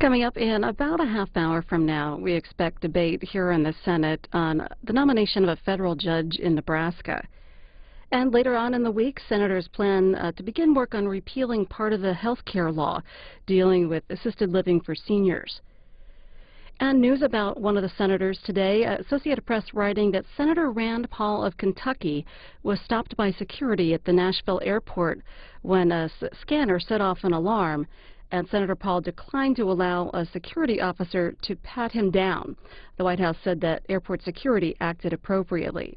Coming up in about a half hour from now, we expect debate here in the Senate on the nomination of a federal judge in Nebraska. And later on in the week, senators plan to begin work on repealing part of the health care law dealing with assisted living for seniors. And news about one of the senators today, Associated Press writing that Senator Rand Paul of Kentucky was stopped by security at the Nashville airport when a scanner set off an alarm, and Senator Paul declined to allow a security officer to pat him down. The White House said that airport security acted appropriately.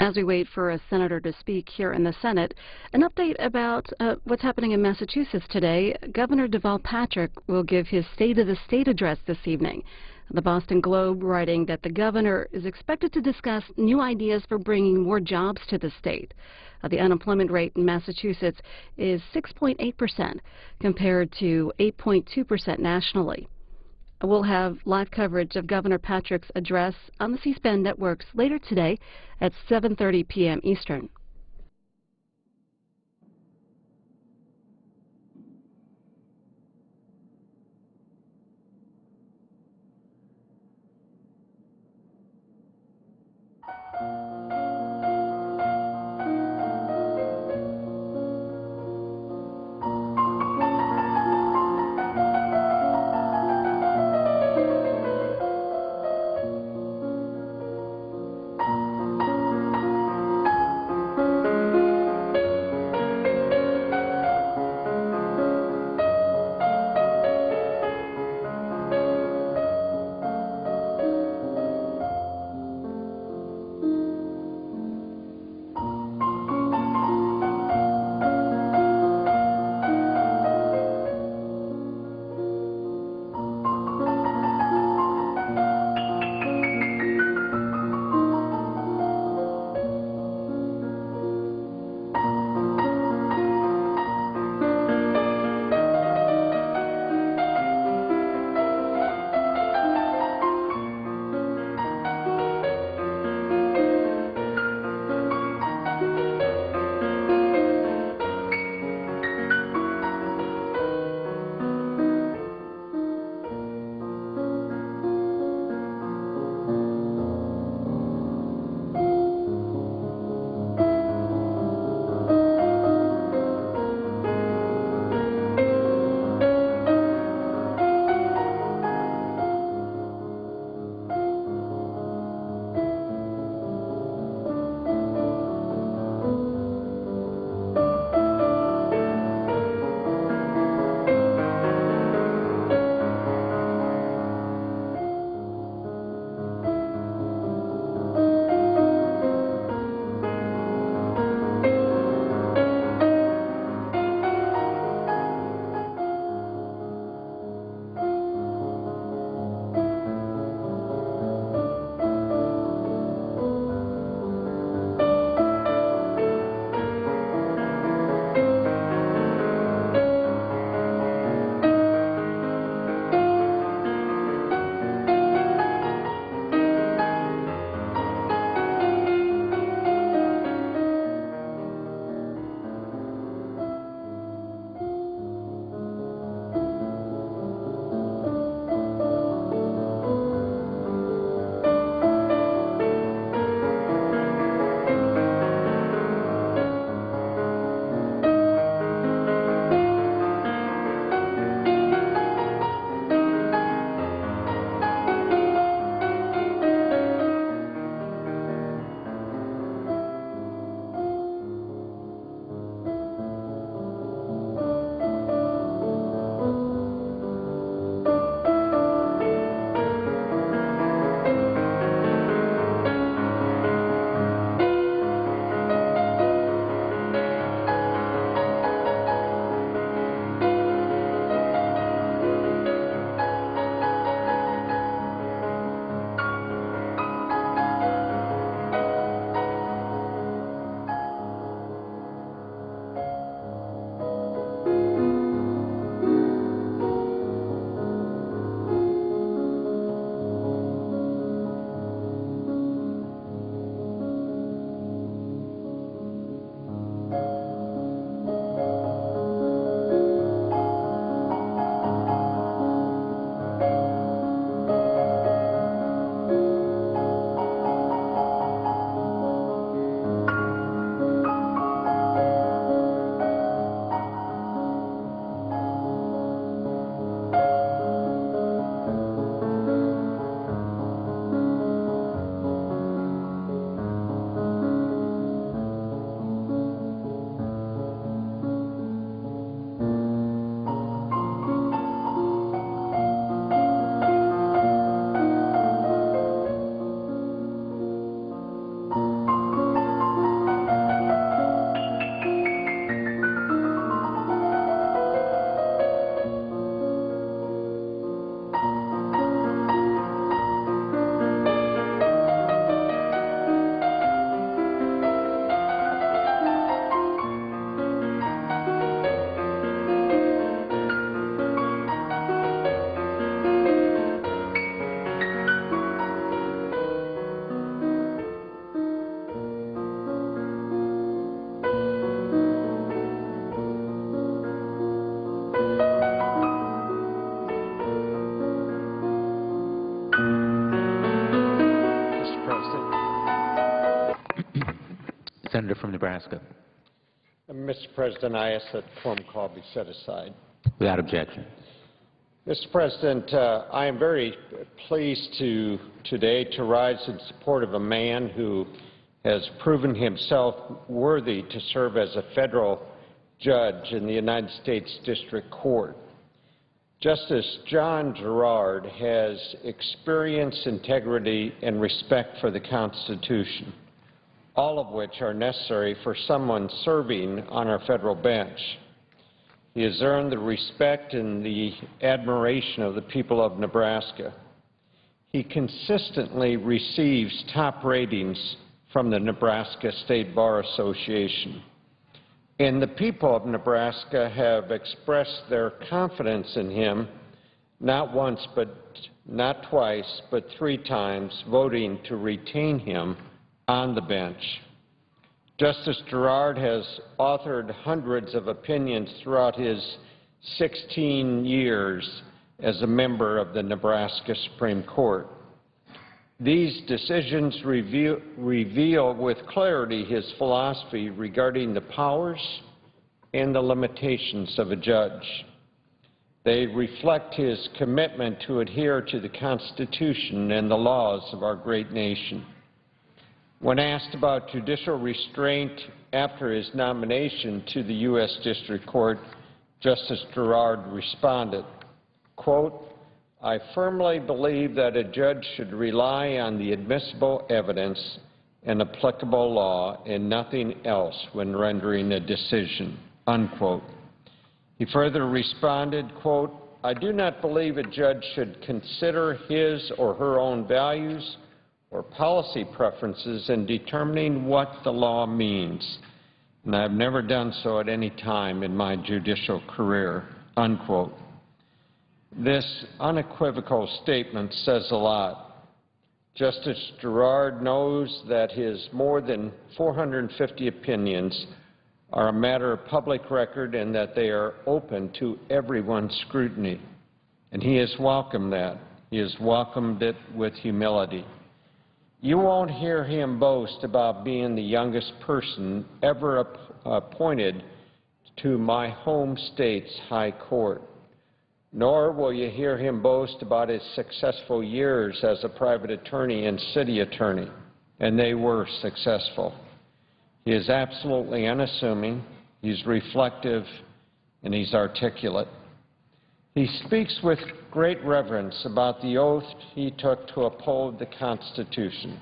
As we wait for a senator to speak here in the Senate, an update about what's happening in Massachusetts today. Governor Deval Patrick will give his State of the State address this evening. The Boston Globe writing that the governor is expected to discuss new ideas for bringing more jobs to the state. The unemployment rate in Massachusetts is 6.8% compared to 8.2% nationally. We'll have live coverage of Governor Patrick's address on the C-SPAN networks later today at 7:30 p.m. Eastern. from Nebraska. Mr. President, I ask that the quorum call be set aside. Without objection. Mr. President, I am very pleased today to rise in support of a man who has proven himself worthy to serve as a federal judge in the United States District Court. Justice John Gerrard has experience, integrity, and respect for the Constitution, all of which are necessary for someone serving on our federal bench. He has earned the respect and the admiration of the people of Nebraska. He consistently receives top ratings from the Nebraska State Bar Association. And the people of Nebraska have expressed their confidence in him, not once, not twice, but 3 times, voting to retain him on the bench. Justice Gerrard has authored hundreds of opinions throughout his 16 years as a member of the Nebraska Supreme Court. These decisions reveal with clarity his philosophy regarding the powers and the limitations of a judge. They reflect his commitment to adhere to the Constitution and the laws of our great nation. When asked about judicial restraint after his nomination to the U.S. District Court, Justice Gerrard responded, quote, "I firmly believe that a judge should rely on the admissible evidence and applicable law and nothing else when rendering a decision," unquote. He further responded, quote, "I do not believe a judge should consider his or her own values or policy preferences in determining what the law means, and I have never done so at any time in my judicial career," unquote. This unequivocal statement says a lot. Justice Gerrard knows that his more than 450 opinions are a matter of public record and that they are open to everyone's scrutiny. And he has welcomed that. He has welcomed it with humility. You won't hear him boast about being the youngest person ever appointed to my home state's high court. Nor will you hear him boast about his successful years as a private attorney and city attorney, and they were successful. He is absolutely unassuming, he's reflective, and he's articulate. He speaks with great reverence about the oath he took to uphold the Constitution.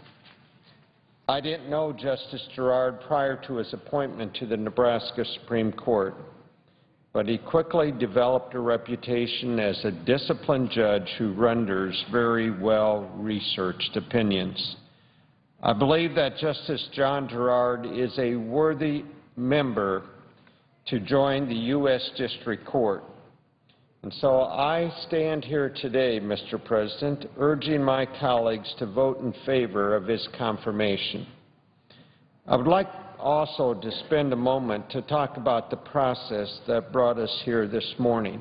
I didn't know Justice Gerrard prior to his appointment to the Nebraska Supreme Court, but he quickly developed a reputation as a disciplined judge who renders very well-researched opinions. I believe that Justice John Gerrard is a worthy member to join the U.S. District Court. And so I stand here today, Mr. President, urging my colleagues to vote in favor of his confirmation. I would like also to spend a moment to talk about the process that brought us here this morning.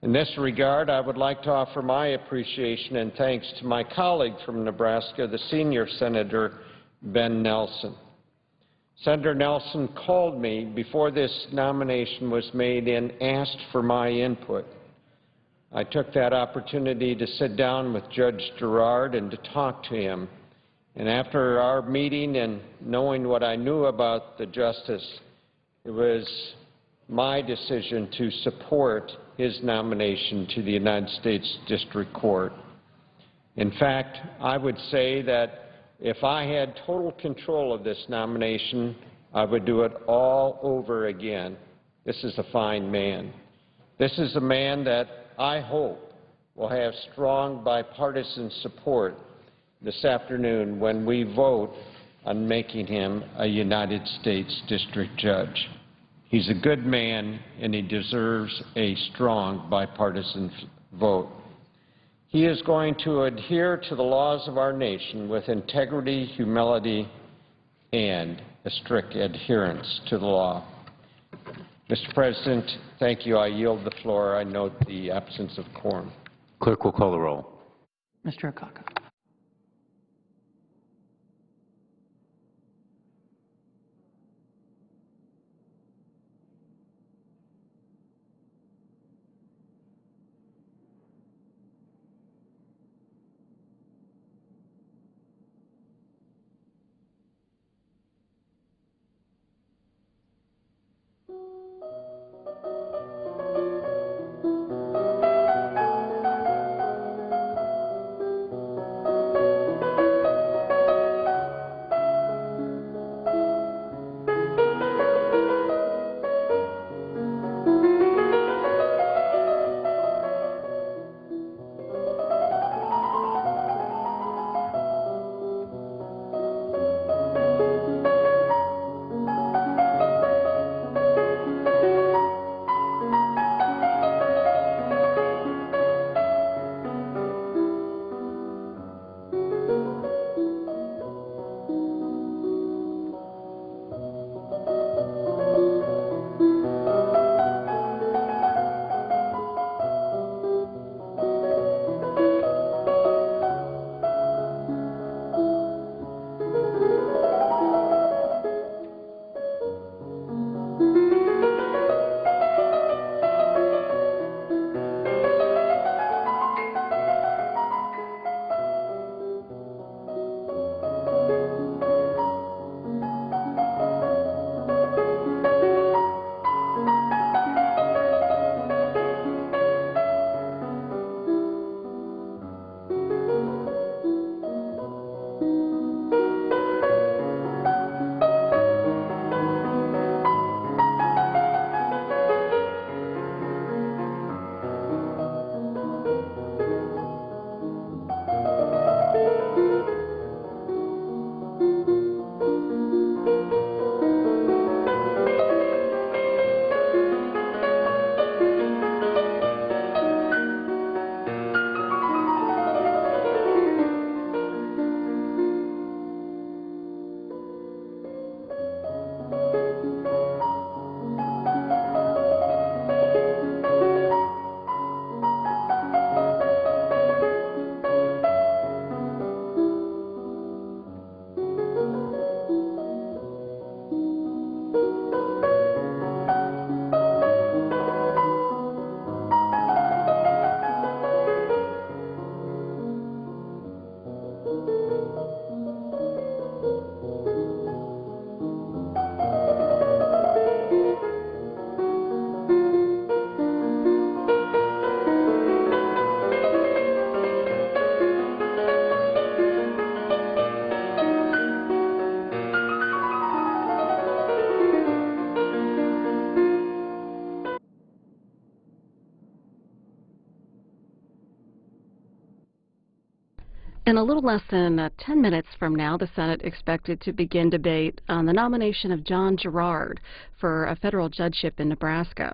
In this regard, I would like to offer my appreciation and thanks to my colleague from Nebraska, the senior Senator Ben Nelson. Senator Nelson called me before this nomination was made and asked for my input. I took that opportunity to sit down with Judge Gerrard and to talk to him. And after our meeting and knowing what I knew about the justice, it was my decision to support his nomination to the United States District Court. In fact, I would say that if I had total control of this nomination, I would do it all over again. This is a fine man. This is a man that I hope will have strong bipartisan support this afternoon when we vote on making him a United States District Judge. He's a good man, and he deserves a strong bipartisan vote. He is going to adhere to the laws of our nation with integrity, humility, and a strict adherence to the law. Mr. President, thank you. I yield the floor. I note the absence of quorum. Clerk will call the roll. Mr. Akaka. In a little less than 10 minutes from now, the Senate expected to begin debate on the nomination of John Gerrard for a federal judgeship in Nebraska.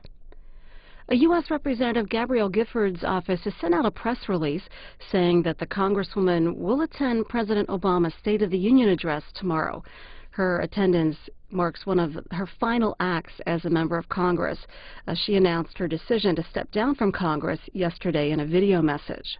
A U.S. Representative Gabrielle Gifford's office has sent out a press release saying that the Congresswoman will attend President Obama's State of the Union address tomorrow. Her attendance marks one of her final acts as a member of Congress. She announced her decision to step down from Congress yesterday in a video message.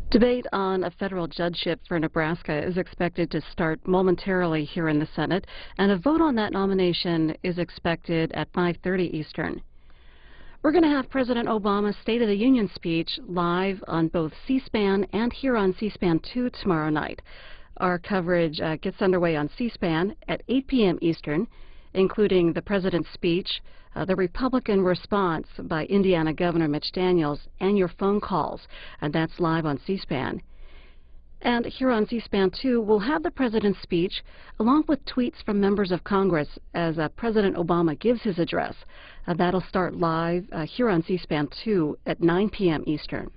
Debate on a federal judgeship for Nebraska is expected to start momentarily here in the Senate, and a vote on that nomination is expected at 5:30 Eastern. We're going to have President Obama's State of the Union speech live on both C-SPAN and here on C-SPAN 2 tomorrow night. Our coverage gets underway on C-SPAN at 8 p.m. Eastern, including the President's speech, the Republican response by Indiana Governor Mitch Daniels, and your phone calls, and that's live on C-SPAN. And here on C-SPAN 2, we'll have the President's speech along with tweets from members of Congress as President Obama gives his address. That'll start live here on C-SPAN 2 at 9 p.m. Eastern.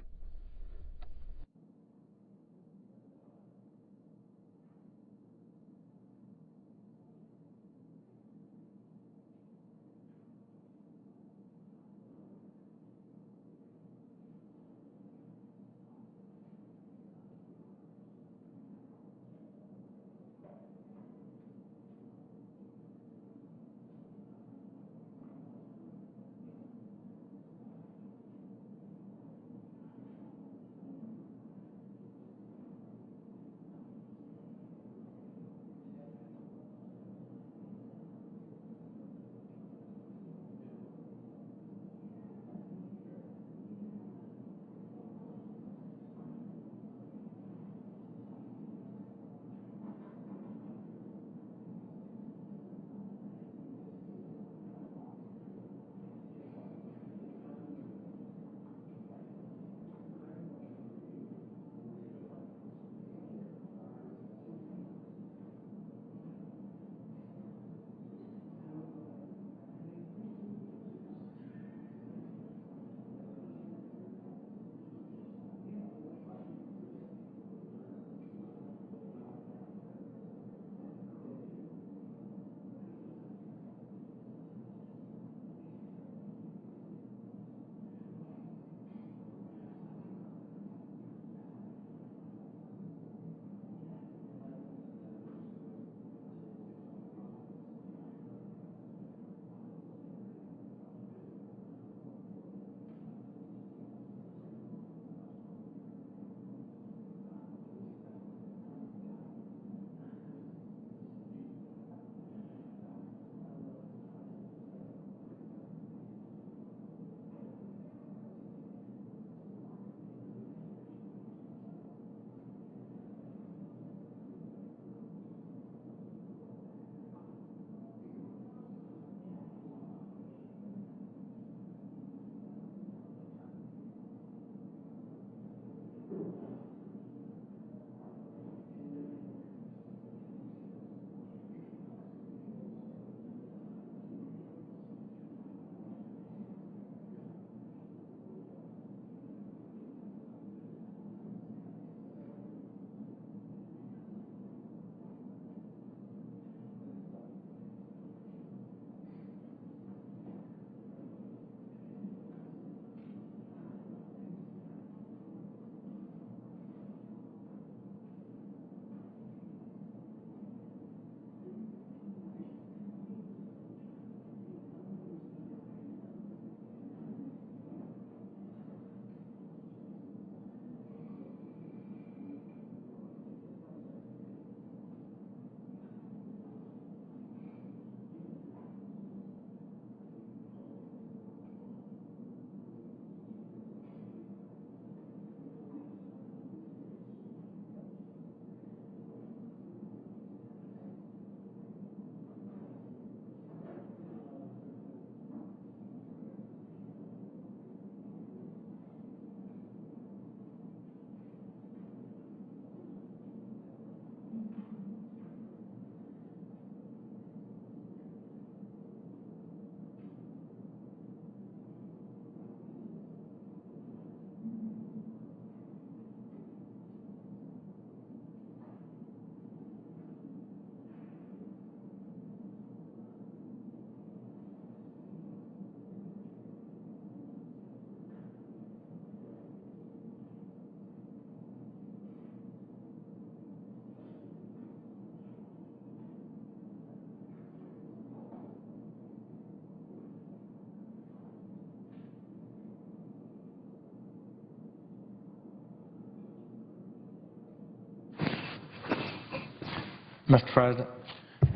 Mr. President.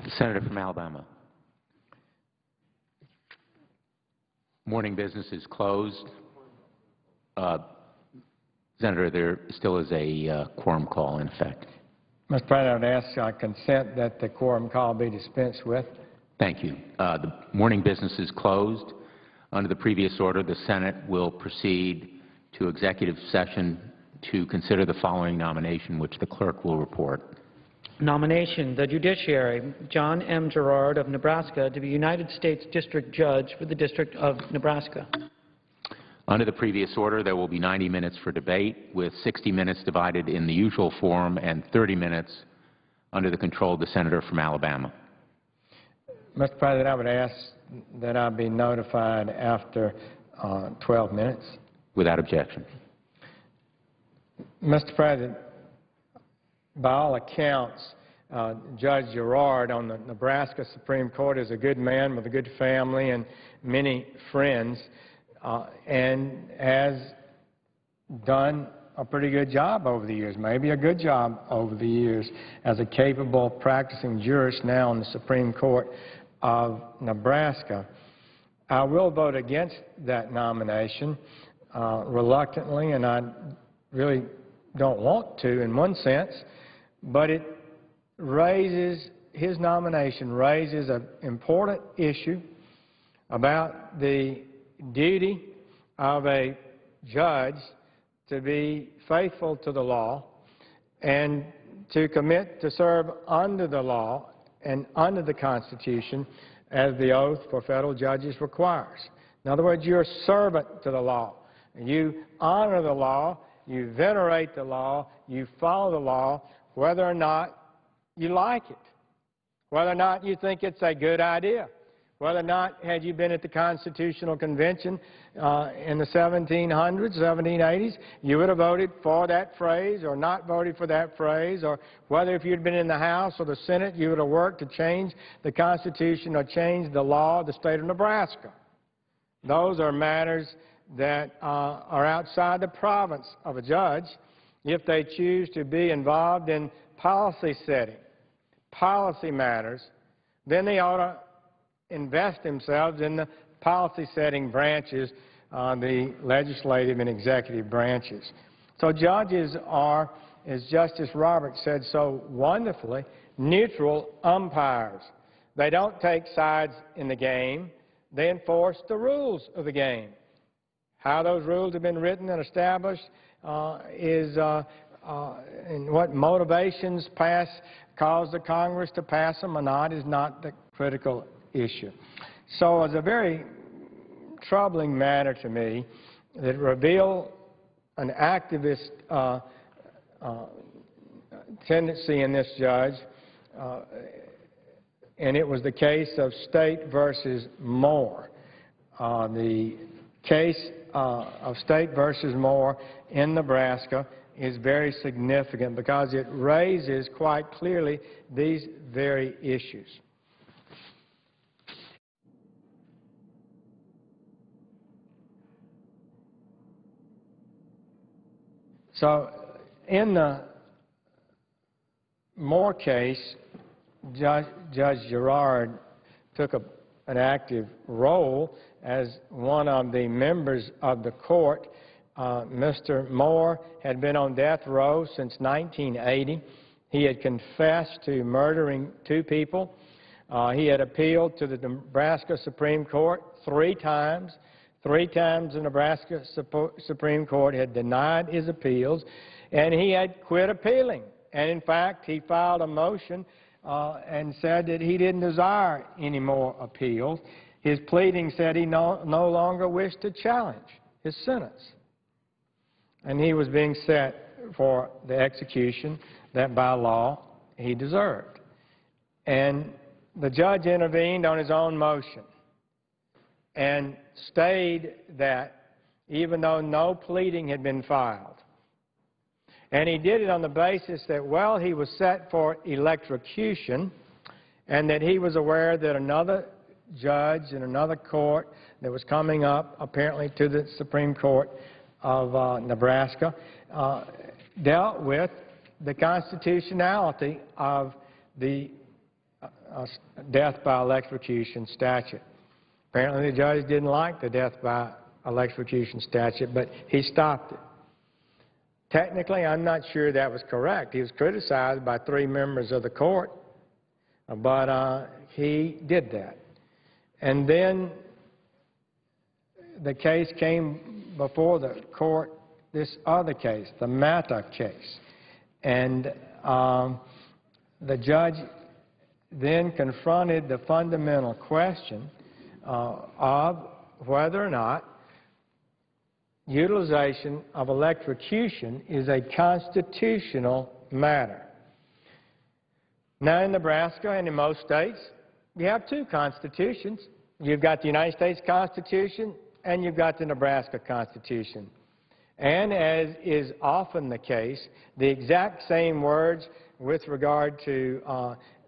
The Senator from Alabama. Morning business is closed. Senator, there still is a quorum call in effect. Mr. President, I would ask consent that the quorum call be dispensed with. Thank you. The morning business is closed. Under the previous order, the Senate will proceed to executive session to consider the following nomination, which the clerk will report. Nomination, the judiciary, John M. Gerrard of Nebraska to be United States District Judge for the District of Nebraska. Under the previous order, there will be 90 minutes for debate, with 60 minutes divided in the usual form and 30 minutes under the control of the Senator from Alabama. Mr. President, I would ask that I be notified after 12 minutes. Without objection. Mr. President, by all accounts, Judge Gerrard on the Nebraska Supreme Court is a good man with a good family and many friends, and has done a pretty good job over the years, maybe a good job over the years as a capable practicing jurist now on the Supreme Court of Nebraska. I will vote against that nomination reluctantly, and I really don't want to in one sense, but it raises, his nomination raises an important issue about the duty of a judge to be faithful to the law and to commit to serve under the law and under the Constitution as the oath for federal judges requires. In other words, you're a servant to the law. You honor the law, you venerate the law, you follow the law, whether or not you like it, whether or not you think it's a good idea, whether or not, had you been at the Constitutional Convention in the 1700s, 1780s, you would have voted for that phrase or not voted for that phrase, or whether if you'd been in the House or the Senate, you would have worked to change the Constitution or change the law of the state of Nebraska. Those are matters that are outside the province of a judge if they choose to be involved in policy setting, policy matters. Then they ought to invest themselves in the policy-setting branches, the legislative and executive branches. So judges are, as Justice Roberts said so wonderfully, neutral umpires. They don't take sides in the game. They enforce the rules of the game. How those rules have been written and established and what motivations cause the Congress to pass them or not is not the critical issue. So it's a very troubling matter to me that revealed an activist tendency in this judge, and it was the case of State versus Moore. The case of State versus Moore in Nebraska is very significant because it raises quite clearly these very issues. So in the Moore case, Judge Gerrard took an active role as one of the members of the court. Mr. Moore had been on death row since 1980. He had confessed to murdering 2 people. He had appealed to the Nebraska Supreme Court 3 times. 3 times the Nebraska Supreme Court had denied his appeals, and he had quit appealing. And in fact, he filed a motion and said that he didn't desire any more appeals. His pleading said he no longer wished to challenge his sentence. And he was being set for the execution that by law he deserved. And the judge intervened on his own motion and stayed that even though no pleading had been filed. And he did it on the basis that, well, he was set for electrocution and that he was aware that another judge in another court that was coming up, apparently to the Supreme Court of Nebraska, dealt with the constitutionality of the death by electrocution statute. Apparently the judge didn't like the death by electrocution statute, but he stopped it. Technically, I'm not sure that was correct. He was criticized by 3 members of the court, but he did that. And then the case came before the court, this other case, the Mata case. And the judge then confronted the fundamental question of whether or not utilization of electrocution is a constitutional matter. Now, in Nebraska and in most states, you have 2 constitutions. You've got the United States Constitution and you've got the Nebraska Constitution. And as is often the case, the exact same words with regard to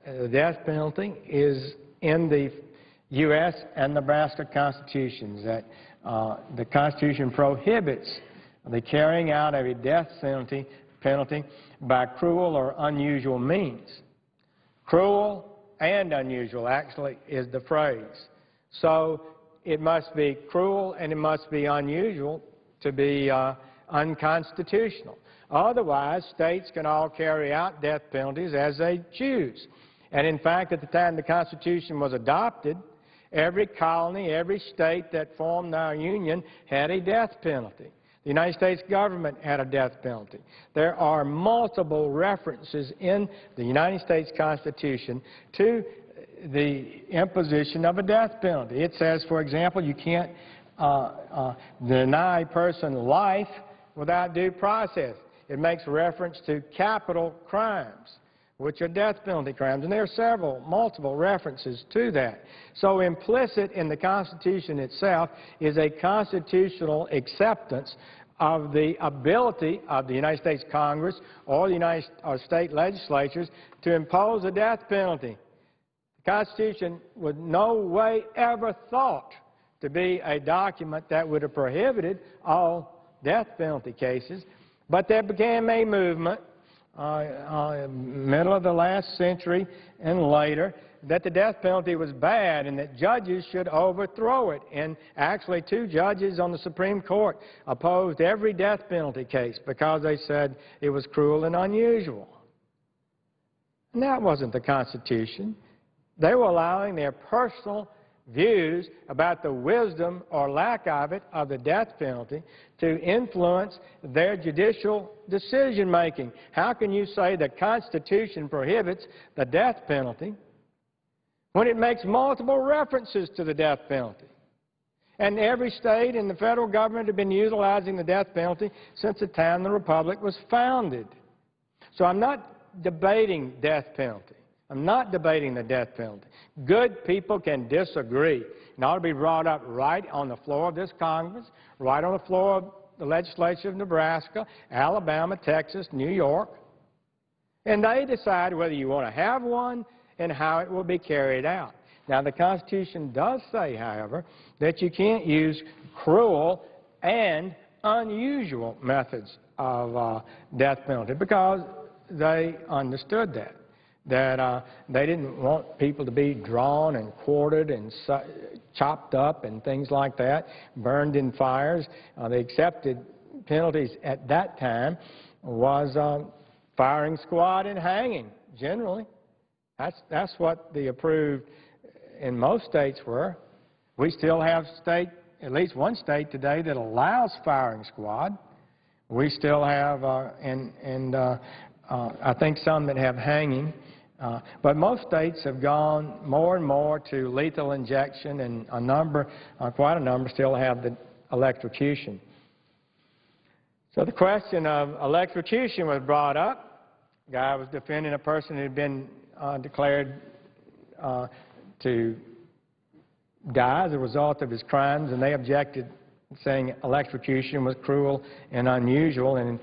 the death penalty is in the U.S. and Nebraska Constitutions, that the Constitution prohibits the carrying out of a death penalty by cruel or unusual means. Cruel and unusual, actually, is the phrase. So it must be cruel and it must be unusual to be unconstitutional. Otherwise, states can all carry out death penalties as they choose. And in fact, at the time the Constitution was adopted, every colony, every state that formed our Union had a death penalty. The United States government had a death penalty. There are multiple references in the United States Constitution to the imposition of a death penalty. It says, for example, you can't deny a person life without due process. It makes reference to capital crimes, which are death penalty crimes, and there are multiple references to that. So implicit in the Constitution itself is a constitutional acceptance of the ability of the United States Congress or the state legislatures to impose a death penalty. The Constitution was no way ever thought to be a document that would have prohibited all death penalty cases, but there became a movement middle of the last century and later that the death penalty was bad and that judges should overthrow it. And actually 2 judges on the Supreme Court opposed every death penalty case because they said it was cruel and unusual. And that wasn't the Constitution. They were allowing their personal views about the wisdom or lack of it of the death penalty to influence their judicial decision-making. How can you say the Constitution prohibits the death penalty when it makes multiple references to the death penalty? And every state and the federal government have been utilizing the death penalty since the time the Republic was founded. So I'm not debating death penalty. I'm not debating the death penalty. Good people can disagree. It ought to be brought up right on the floor of this Congress, right on the floor of the legislature of Nebraska, Alabama, Texas, New York. And they decide whether you want to have one and how it will be carried out. Now, the Constitution does say, however, that you can't use cruel and unusual methods of death penalty because they understood that they didn't want people to be drawn and quartered and chopped up and things like that, burned in fires. The accepted penalties at that time was firing squad and hanging, generally. That's what the approved in most states were. We still have at least one state today that allows firing squad. We still have, I think some that have hanging. But most states have gone more and more to lethal injection, and quite a number still have the electrocution. So the question of electrocution was brought up. A guy was defending a person who had been declared to die as a result of his crimes, and they objected, saying electrocution was cruel and unusual. And in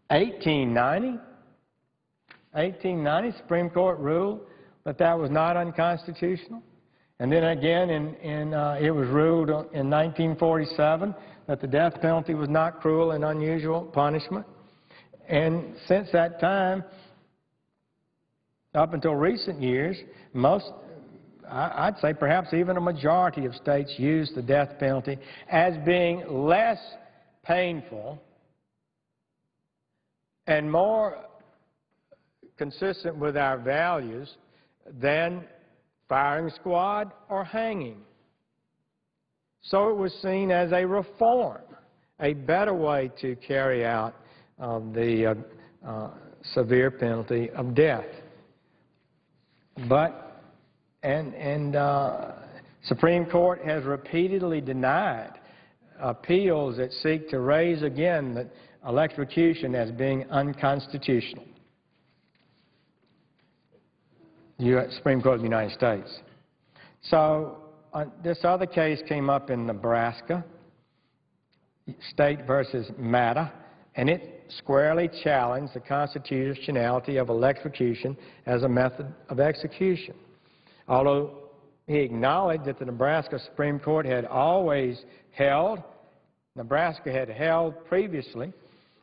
1890, Supreme Court ruled that that was not unconstitutional. And then again, it was ruled in 1947 that the death penalty was not cruel and unusual punishment. And since that time, up until recent years, I'd say perhaps even a majority of states use the death penalty as being less painful and more consistent with our values than firing squad or hanging. So it was seen as a reform, a better way to carry out the severe penalty of death. But Supreme Court has repeatedly denied appeals that seek to raise again the electrocution as being unconstitutional. Supreme Court of the United States. So this other case came up in Nebraska, State versus Matter, and it squarely challenged the constitutionality of electrocution as a method of execution. Although he acknowledged that the Nebraska Supreme Court had always held, Nebraska had held previously,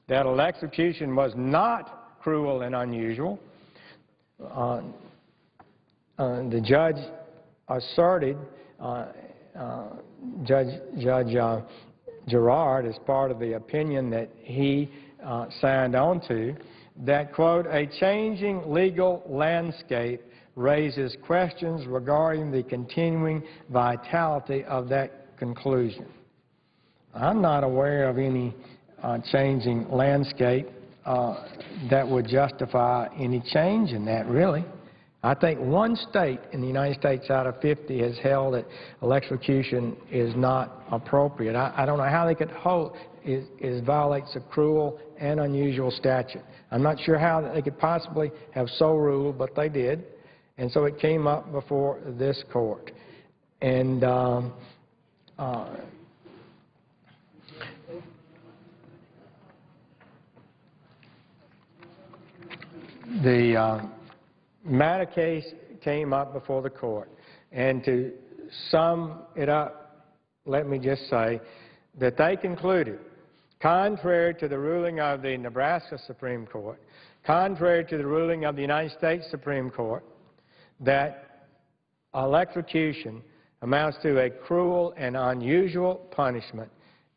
that electrocution was not cruel and unusual, the judge asserted, Judge Gerrard, as part of the opinion that he signed on to, that, quote, a changing legal landscape raises questions regarding the continuing vitality of that conclusion. I'm not aware of any changing landscape that would justify any change in that, really. I think one state in the United States out of 50 has held that electrocution is not appropriate. I don't know how they could hold it violates a cruel and unusual statute. I'm not sure how they could possibly have so ruled, but they did. And so it came up before this court. And the Matter case came up before the court. And to sum it up, let me just say that they concluded, contrary to the ruling of the Nebraska Supreme Court, contrary to the ruling of the United States Supreme Court, that electrocution amounts to a cruel and unusual punishment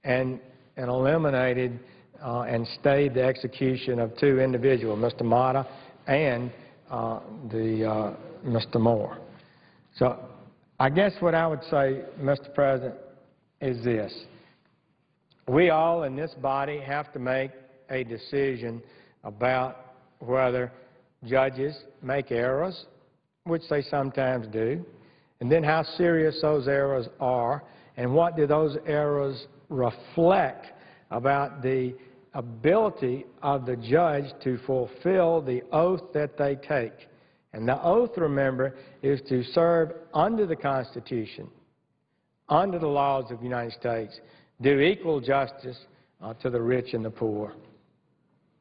and eliminated and stayed the execution of two individuals, Mr. Mata and Mr. Moore. So I guess what I would say, Mr. President, is this. We all in this body have to make a decision about whether judges make errors, which they sometimes do, and then how serious those errors are, and what do those errors reflect about the ability of the judge to fulfill the oath that they take. And the oath, remember, is to serve under the Constitution, under the laws of the United States, do equal justice to the rich and the poor,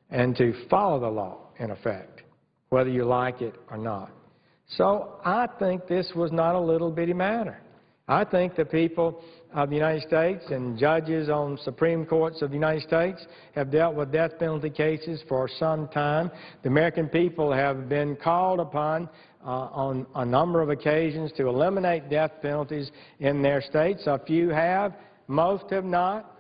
and to follow the law, in effect, whether you like it or not. So I think this was not a little bitty matter. I think the people of the United States and judges on Supreme Courts of the United States have dealt with death penalty cases for some time. The American people have been called upon on a number of occasions to eliminate death penalties in their states. A few have, most have not.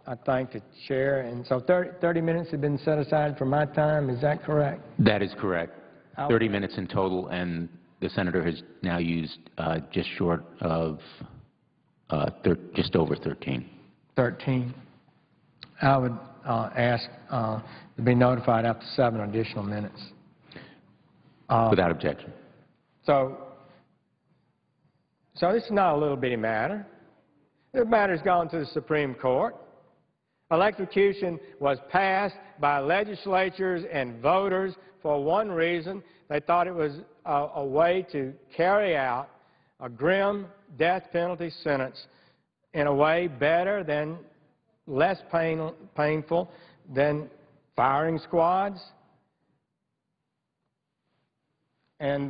I thank the Chair. And so 30 minutes have been set aside for my time. Is that correct? That is correct. 30 minutes in total, and the Senator has now used just short of, just over 13. 13. I would ask to be notified after 7 additional minutes. Without objection. So this is not a little bitty matter. This matter has gone to the Supreme Court. Electrocution was passed by legislatures and voters for one reason. They thought it was a way to carry out a grim death penalty sentence in a way better than, less painful than firing squads and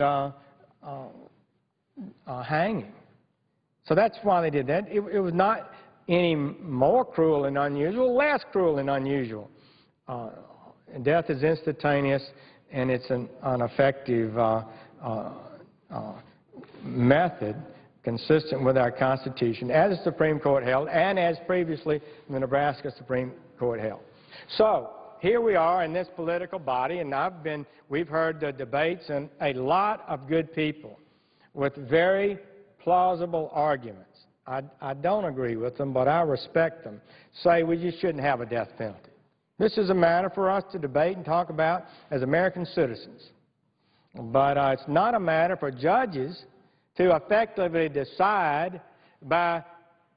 hanging. So that's why they did that. It was not any more cruel and unusual, less cruel and unusual. death is instantaneous and it's an effective method consistent with our Constitution, as the Supreme Court held and as previously the Nebraska Supreme Court held. So here we are in this political body, and we've heard the debates and a lot of good people with very plausible arguments. I don't agree with them, but I respect them, say we just shouldn't have a death penalty. This is a matter for us to debate and talk about as American citizens. But it's not a matter for judges to effectively decide by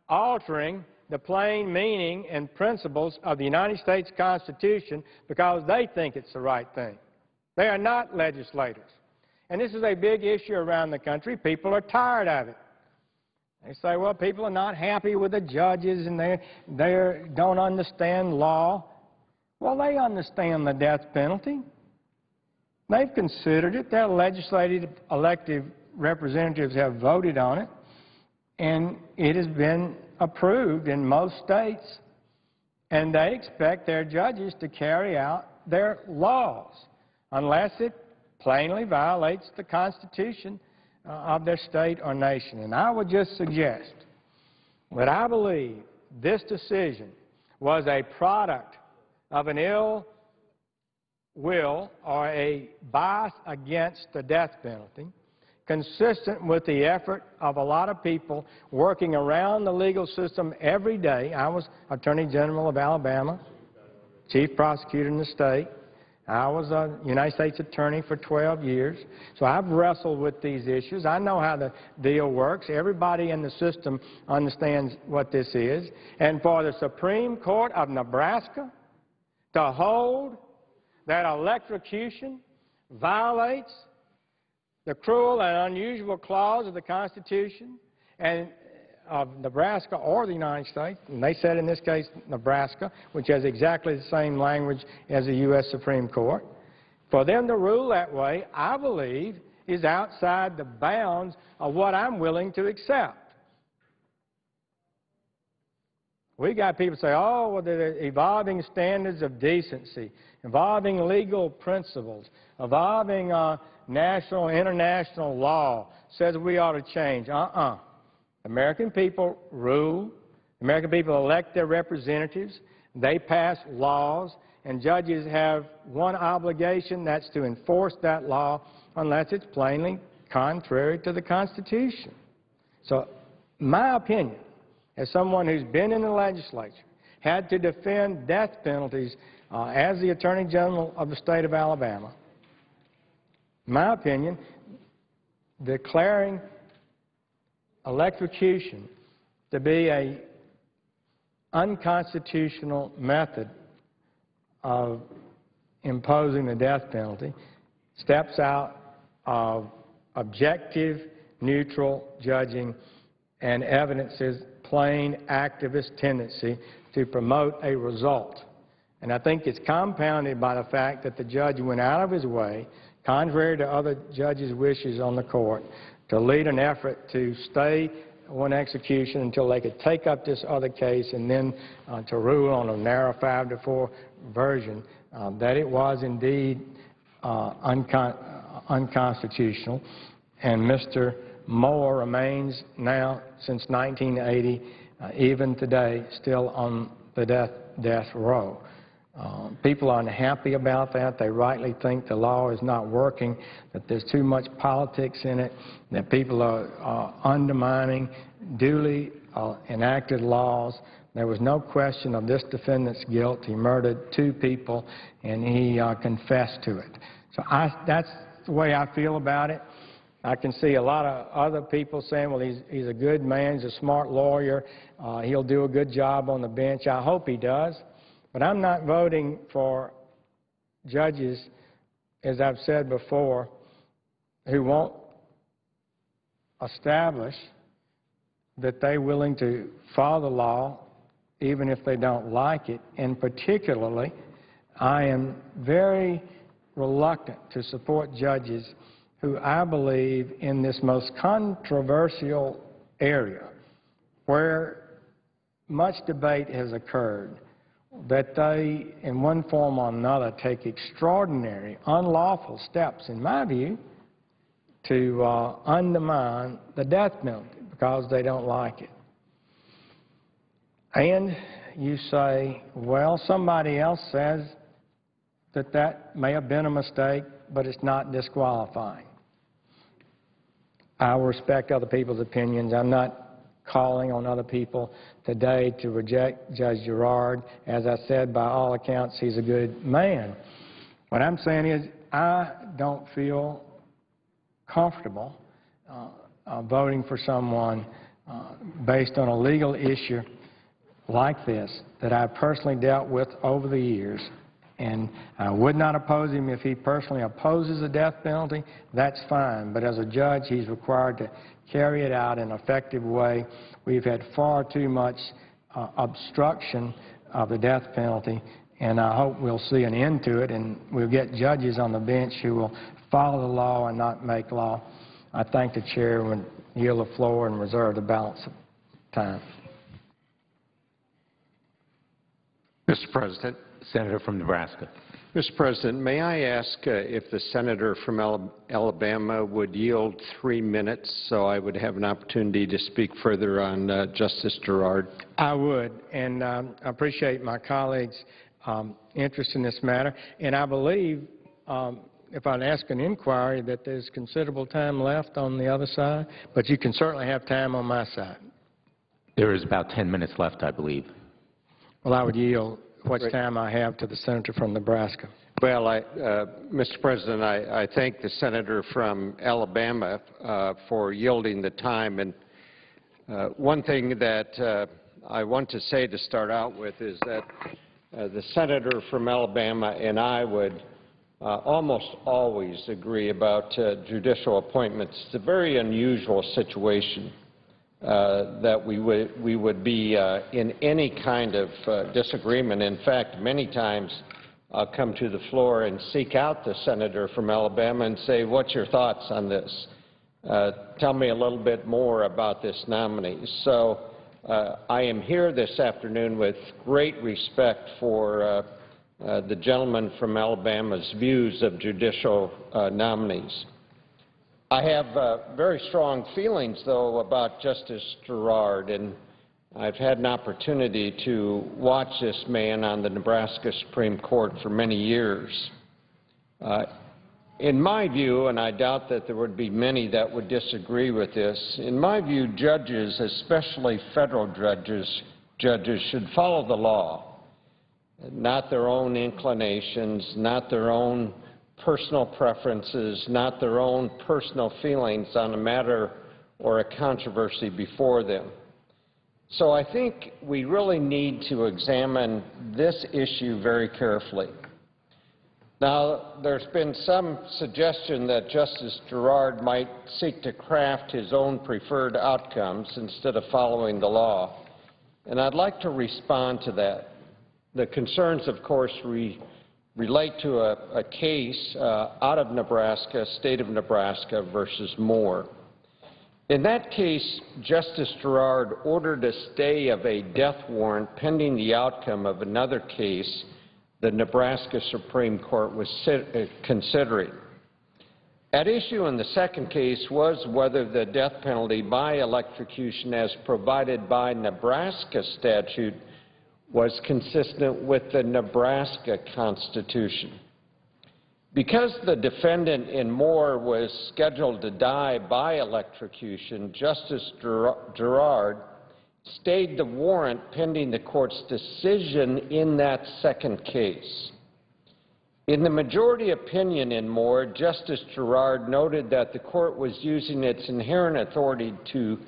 altering the plain meaning and principles of the United States Constitution because they think it's the right thing. They are not legislators. And this is a big issue around the country. People are tired of it. They say, well, people are not happy with the judges and they don't understand law. Well, they understand the death penalty. They've considered it. Their legislative elected representatives have voted on it, and it has been approved in most states, and they expect their judges to carry out their laws unless it plainly violates the Constitution of their state or nation. And I would just suggest that I believe this decision was a product of an ill will or a bias against the death penalty, consistent with the effort of a lot of people working around the legal system every day. I was Attorney General of Alabama, Chief Prosecutor in the state. I was a United States Attorney for 12 years. So I've wrestled with these issues. I know how the deal works. Everybody in the system understands what this is. And for the Supreme Court of Nebraska to hold that electrocution violates the cruel and unusual clause of the Constitution and of Nebraska or the United States, and they said in this case Nebraska, which has exactly the same language as the U.S. Supreme Court, for them to rule that way, I believe, is outside the bounds of what I'm willing to accept. We got people say, oh, well, the evolving standards of decency, evolving legal principles, evolving national, international law says we ought to change. American people rule. American people elect their representatives. They pass laws, and judges have one obligation, that's to enforce that law unless it's plainly contrary to the Constitution. So my opinion, as someone who's been in the legislature, had to defend death penalties as the Attorney General of the state of Alabama, my opinion, declaring electrocution to be an unconstitutional method of imposing the death penalty steps out of objective, neutral judging and evidences plain activist tendency to promote a result. And I think it's compounded by the fact that the judge went out of his way, contrary to other judges' wishes on the court, to lead an effort to stay one execution until they could take up this other case and then to rule on a narrow 5-4 version that it was indeed unconstitutional. And Mr. Moore remains now, since 1980, even today, still on the death row. People are unhappy about that. They rightly think the law is not working, that there's too much politics in it, that people are undermining duly enacted laws. There was no question of this defendant's guilt. He murdered 2 people, and he confessed to it. So that's the way I feel about it. I can see a lot of other people saying, well, he's a good man, he's a smart lawyer, he'll do a good job on the bench. I hope he does. But I'm not voting for judges, as I've said before, who won't establish that they're willing to follow the law even if they don't like it. And particularly, I am very reluctant to support judges who I believe in this most controversial area where much debate has occurred, that they, in one form or another, take extraordinary, unlawful steps, in my view, to undermine the death penalty because they don't like it. And you say, well, somebody else says that that may have been a mistake, but it's not disqualifying. I respect other people's opinions. I'm not calling on other people today to reject Judge Gerrard. As I said, by all accounts, he's a good man. What I'm saying is I don't feel comfortable voting for someone based on a legal issue like this that I've personally dealt with over the years. And I would not oppose him if he personally opposes the death penalty. That's fine. But as a judge, he's required to carry it out in an effective way. We've had far too much obstruction of the death penalty, and I hope we'll see an end to it, and we'll get judges on the bench who will follow the law and not make law. I thank the chair and yield the floor and reserve the balance of time. Mr. President. Senator from Nebraska. Mr. President, may I ask if the senator from Alabama would yield 3 minutes so I would have an opportunity to speak further on Justice Gerrard? I would, and I appreciate my colleagues' interest in this matter. And I believe, if I'd ask an inquiry, that there's considerable time left on the other side, but you can certainly have time on my side. There is about 10 minutes left, I believe. Well, I would yield what time I have to the senator from Nebraska. Well, Mr. President, I thank the senator from Alabama for yielding the time. And one thing that I want to say to start out with is that the senator from Alabama and I would almost always agree about judicial appointments. It's a very unusual situation that we would be in any kind of disagreement. In fact, many times I'll come to the floor and seek out the senator from Alabama and say, what's your thoughts on this? Tell me a little bit more about this nominee. So I am here this afternoon with great respect for the gentleman from Alabama's views of judicial nominees. I have very strong feelings, though, about Justice Gerrard, and I've had an opportunity to watch this man on the Nebraska Supreme Court for many years. In my view, and I doubt that there would be many that would disagree with this, in my view, judges, especially federal judges should follow the law, not their own inclinations, not their own personal preferences, not their own personal feelings on a matter or a controversy before them. So I think we really need to examine this issue very carefully. Now, there's been some suggestion that Justice Gerrard might seek to craft his own preferred outcomes instead of following the law, and I'd like to respond to that. The concerns, of course, relate to a case out of Nebraska, state of Nebraska versus Moore. In that case, Justice Gerrard ordered a stay of a death warrant pending the outcome of another case the Nebraska Supreme Court was considering. At issue in the second case was whether the death penalty by electrocution as provided by Nebraska statute was consistent with the Nebraska Constitution. Because the defendant in Moore was scheduled to die by electrocution, Justice Gerrard stayed the warrant pending the court's decision in that second case. In the majority opinion in Moore, Justice Gerrard noted that the court was using its inherent authority to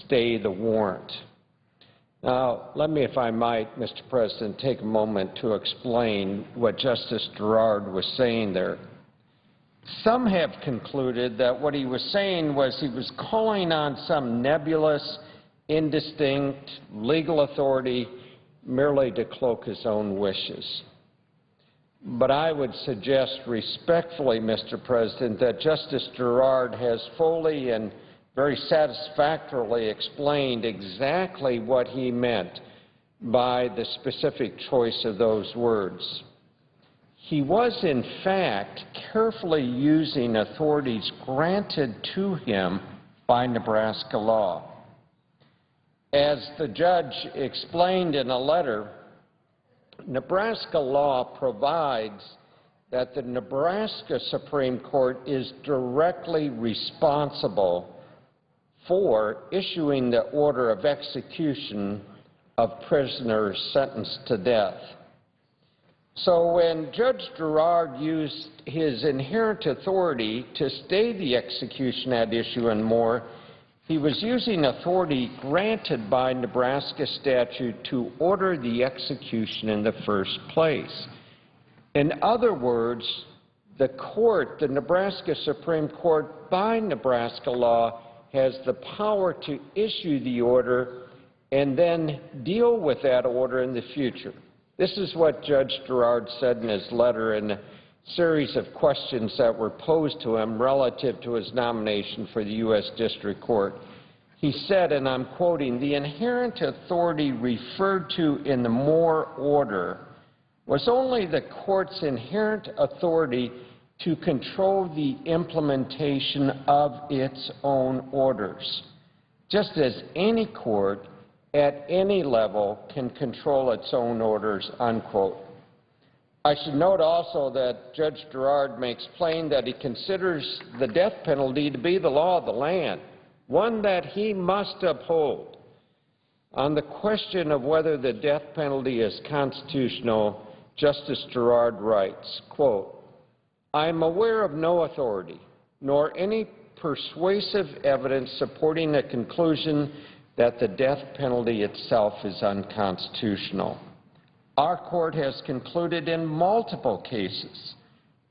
stay the warrant. Now, let me, if I might, Mr. President, take a moment to explain what Justice Gerrard was saying there. Some have concluded that what he was saying was he was calling on some nebulous, indistinct legal authority merely to cloak his own wishes. But I would suggest respectfully, Mr. President, that Justice Gerrard has fully and very satisfactorily explained exactly what he meant, by the specific choice of those words. He was, in fact, carefully using authorities granted to him by Nebraska law. As the judge explained in a letter, Nebraska law provides that the Nebraska Supreme Court is directly responsible for issuing the order of execution of prisoners sentenced to death. So when Judge Gerrard used his inherent authority to stay the execution at issue and more, he was using authority granted by Nebraska statute to order the execution in the first place. In other words, the court, the Nebraska Supreme Court, by Nebraska law, has the power to issue the order and then deal with that order in the future. This is what Judge Gerrard said in his letter in a series of questions that were posed to him relative to his nomination for the U.S. District Court. He said, and I'm quoting, "The inherent authority referred to in the Moore order was only the court's inherent authority to control the implementation of its own orders, just as any court at any level can control its own orders," unquote. I should note also that Judge Gerrard makes plain that he considers the death penalty to be the law of the land, one that he must uphold. On the question of whether the death penalty is constitutional, Justice Gerrard writes, quote, "I am aware of no authority, nor any persuasive evidence supporting the conclusion that the death penalty itself is unconstitutional. Our court has concluded in multiple cases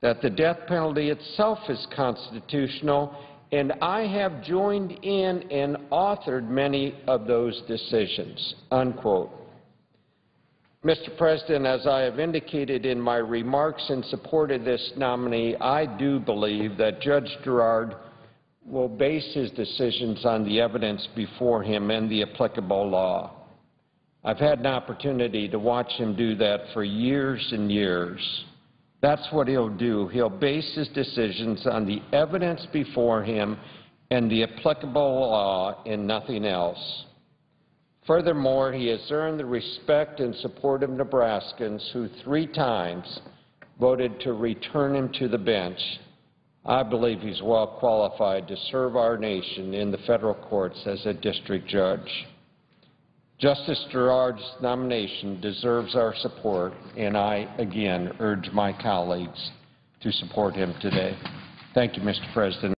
that the death penalty itself is constitutional, and I have joined in and authored many of those decisions," unquote. Mr. President, as I have indicated in my remarks in support of this nominee, I do believe that Judge Gerrard will base his decisions on the evidence before him and the applicable law. I've had an opportunity to watch him do that for years and years. That's what he'll do. He'll base his decisions on the evidence before him and the applicable law and nothing else. Furthermore, he has earned the respect and support of Nebraskans who 3 times voted to return him to the bench. I believe he's well qualified to serve our nation in the federal courts as a district judge. Justice Gerrard's nomination deserves our support, and I again urge my colleagues to support him today. Thank you, Mr. President.